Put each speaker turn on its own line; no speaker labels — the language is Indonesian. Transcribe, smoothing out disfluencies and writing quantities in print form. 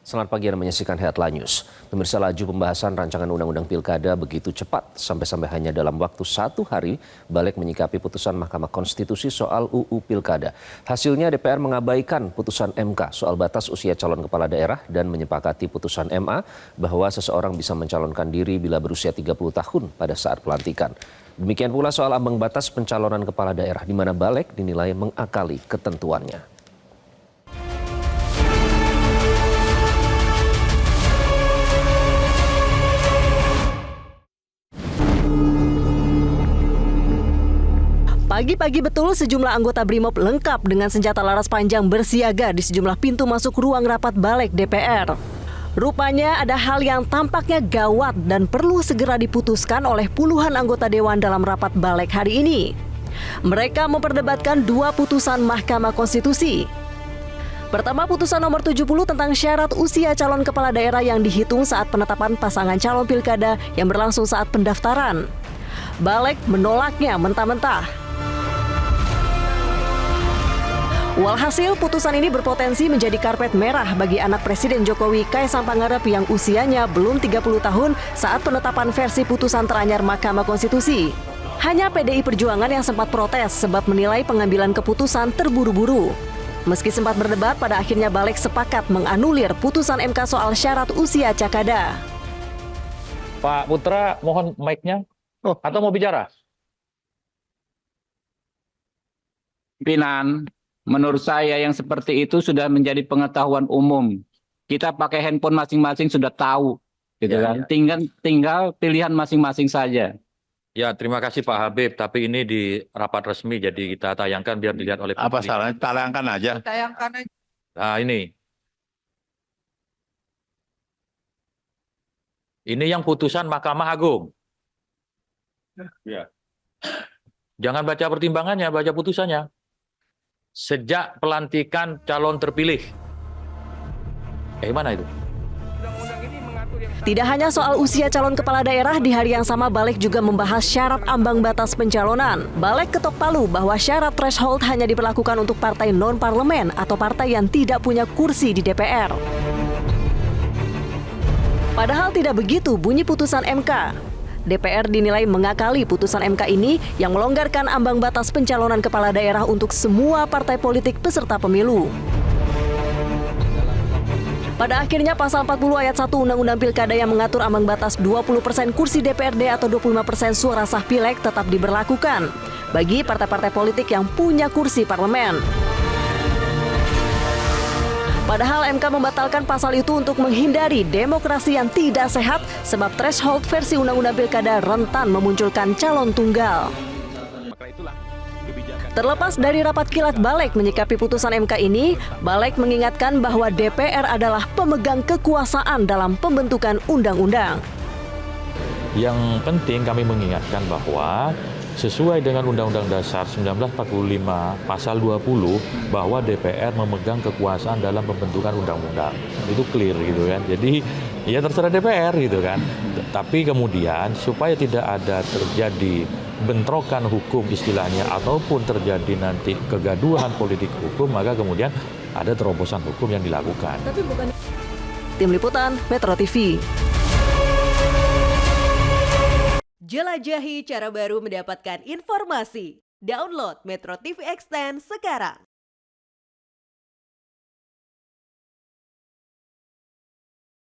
Selamat pagi, Anda menyaksikan Headline News. Pemirsa, laju pembahasan rancangan Undang-Undang Pilkada begitu cepat, sampai-sampai hanya dalam waktu 1 hari, Balik menyikapi putusan Mahkamah Konstitusi soal UU Pilkada. Hasilnya DPR mengabaikan putusan MK soal batas usia calon kepala daerah dan menyepakati putusan MA bahwa seseorang bisa mencalonkan diri bila berusia 30 tahun pada saat pelantikan. Demikian pula soal ambang batas pencalonan kepala daerah, di mana Balik dinilai mengakali ketentuannya.
Pagi-pagi betul sejumlah anggota BRIMOB lengkap dengan senjata laras panjang bersiaga di sejumlah pintu masuk ruang rapat Balik DPR. Rupanya ada hal yang tampaknya gawat dan perlu segera diputuskan oleh puluhan anggota Dewan dalam rapat Balik hari ini. Mereka memperdebatkan 2 putusan Mahkamah Konstitusi. Pertama, putusan nomor 70 tentang syarat usia calon kepala daerah yang dihitung saat penetapan pasangan calon pilkada yang berlangsung saat pendaftaran. Balik menolaknya mentah-mentah. Walhasil, putusan ini berpotensi menjadi karpet merah bagi anak Presiden Jokowi, Kaisang Pangarep, yang usianya belum 30 tahun saat penetapan versi putusan teranyar Mahkamah Konstitusi. Hanya PDI Perjuangan yang sempat protes sebab menilai pengambilan keputusan terburu-buru. Meski sempat berdebat, pada akhirnya Balik sepakat menganulir putusan MK soal syarat usia Cakada.
Pak Putra, mohon mic-nya. Atau mau bicara?
Pimpinan, menurut saya yang seperti itu sudah menjadi pengetahuan umum. Kita pakai handphone masing-masing sudah tahu, gitu kan? Tinggal pilihan masing-masing saja.
Ya, terima kasih Pak Habib. Tapi ini di rapat resmi, jadi kita tayangkan biar dilihat oleh publik.
Apa salahnya? Tayangkan aja.
Tayangkan aja.
Nah, ini. Ini yang putusan Mahkamah Agung. Ya. Jangan baca pertimbangannya, baca putusannya. Sejak pelantikan calon terpilih. Mana itu?
Tidak hanya soal usia calon kepala daerah, di hari yang sama Balik juga membahas syarat ambang batas pencalonan. Balik ketok palu bahwa syarat threshold hanya diberlakukan untuk partai non-parlemen atau partai yang tidak punya kursi di DPR. Padahal tidak begitu bunyi putusan MK. DPR dinilai mengakali putusan MK ini yang melonggarkan ambang batas pencalonan kepala daerah untuk semua partai politik peserta pemilu. Pada akhirnya pasal 40 ayat 1 Undang-Undang Pilkada yang mengatur ambang batas 20% kursi DPRD atau 25% suara sah pileg tetap diberlakukan bagi partai-partai politik yang punya kursi parlemen. Padahal MK membatalkan pasal itu untuk menghindari demokrasi yang tidak sehat sebab threshold versi Undang-Undang Pilkada rentan memunculkan calon tunggal. Terlepas dari rapat kilat Balik menyikapi putusan MK ini, Balik mengingatkan bahwa DPR adalah pemegang kekuasaan dalam pembentukan undang-undang.
Yang penting kami mengingatkan bahwa sesuai dengan Undang-Undang Dasar 1945 Pasal 20 bahwa DPR memegang kekuasaan dalam pembentukan undang-undang. Itu clear gitu kan. Jadi ya terserah DPR gitu kan. Tapi kemudian supaya tidak ada terjadi bentrokan hukum istilahnya ataupun terjadi nanti kegaduhan politik hukum, maka kemudian ada terobosan hukum yang dilakukan.
Tim Liputan Metro TV.
Jelajahi cara baru mendapatkan informasi. Download Metro TV Extend sekarang.